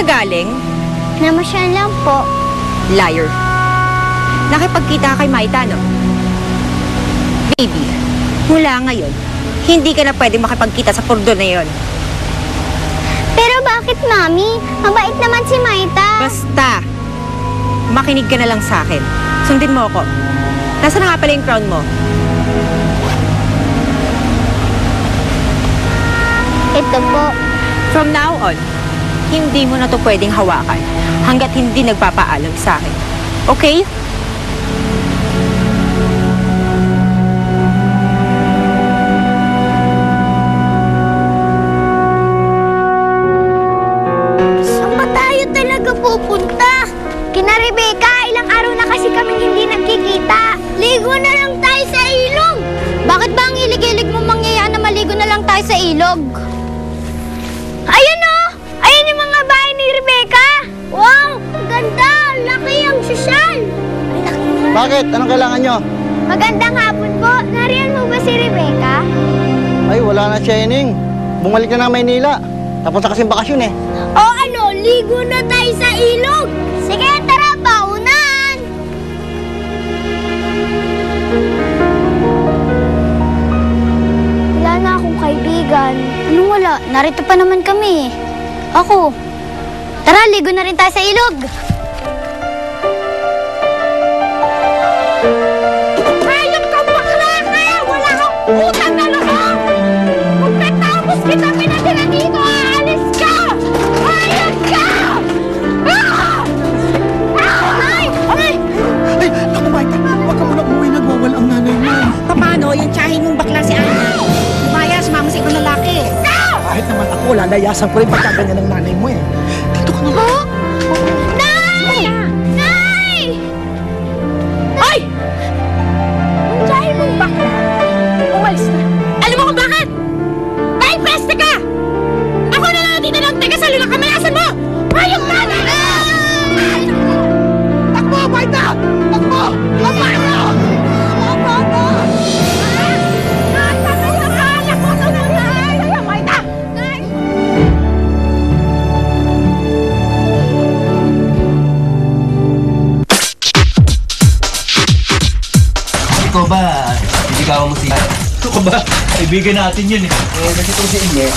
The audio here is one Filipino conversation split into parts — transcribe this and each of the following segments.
ka galing? Namasyal lang po. Liar. Nakipagkita ka kay Maita, no? Baby, mula ngayon, hindi ka na pwede makipagkita sa purdo na yon. Pero bakit, Mami? Mabait naman si Maita. Basta, makinig ka na lang sa akin. Sundin mo ako. Nasaan na nga pala yung crown mo? Ito po. From now on, hindi mo na to pwedeng hawakan hanggat hindi nagpapaalam sa akin. Okay? Saan ba tayo talaga pupunta? Kina Rebecca, ilang araw na kasi kami hindi nagkikita. Ligo na lang tayo sa ilog. Bakit ba ang ilig-ilig mo mangyayaan na maligo na lang tayo sa ilog? Ayan o! Ayan yung mga bahay ni Rebecca! Wow! Ang ganda! Laki ang sosyal! Bakit? Anong kailangan nyo? Magandang hapon po. Nariyan mo ba si Rebecca? Ay, wala na siya, Ining. Bumalik na ng Maynila. Tapos na kasing bakasyon eh. O ano, ligo na tayo sa ilog! Sige, tara, paunan! Wala na akong kaibigan. Anong wala? Narito pa naman kami. Ako. Tara, ligo na rin tayo sa ilog! Hayop ka bakla ka! Wala kang utang na loob! Kung natapos kita pinadala dito, aalis ka! Hayop ka! Ah! Ah! Ay! Ay! Ay, naku, Maita, huwag ka muna umuwi, nagwawala ang nanay mo. Paano? Yung tsahin mong bakla si Ana. Lumaya, sumama sa ibang lalaki. Kahit naman ako, lalayasan ko rin pagkaganyan ng nanay mo eh. Dito ka na. Oh! Nay! Nay! Ay! Ang dahil mong bakla. Umalis na. Alam mo kung bakit? Dahil peste ka! Ako na lang dito ng taga sa lula kamalasan mo! Hayop ka na! Takbo, Maita! Takbo! Takbo! Ikaw ba, sisigawan mo si... Ito ba? Kaibigan natin yun eh. Kasi itong si Igme,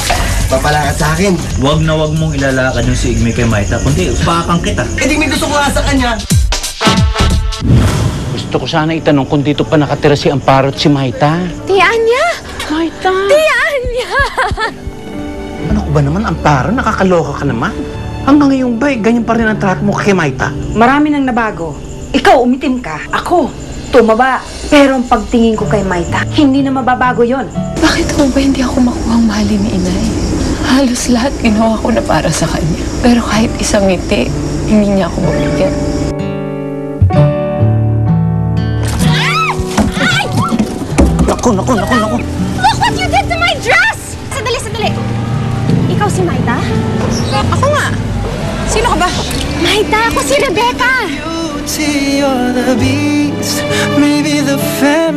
papalakad sa akin. Huwag na huwag mong ilalakad yung si Igme kay Maita, kundi upakang kita. Eh di may gusto ko nga sa kanya. Gusto ko sana itanong kung dito pa nakatira si Amparo at si Maita. Tiyaan niya! Maita! Tiyaan niya! Ano ko ba naman, Amparo? Nakakaloka ka naman. Hanggang ngayon ba, ganyan pa rin ang trato mo kay Maita? Marami nang nabago. Ikaw, umitim ka. Ako, tumaba. Pero ang pagtingin ko kay Maita, hindi na mababago yon. Bakit mo ba hindi ako makuhang mahalin ni Inay? Halos lahat ginawa ko na para sa kanya. Pero kahit isang ngiti, hindi niya ako mabigyan. Naku! Look what you did to my dress! Sandali! Ikaw si Maita? Ako nga. Sino ka ba? Maita, ako si Rebecca! Beauty or the beast, maybe the family.